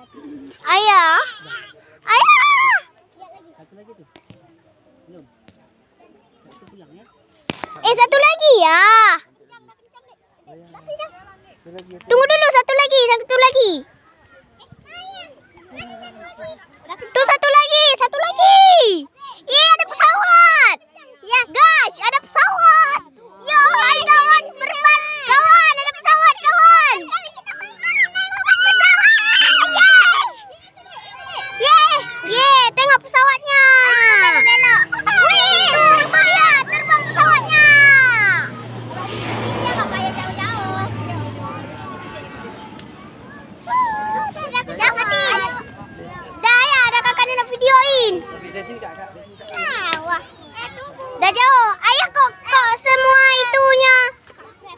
Ayah. Ayah. Satu lagi tuh. Belum. Satu pulang ya. Satu lagi ya. Oh, ya. Satu lagi, Tunggu dulu, satu lagi, satu lagi. Tuh satu lagi, satu lagi. Ada pesawat. Ya, guys, ada pesawat. Yo, hai kawan.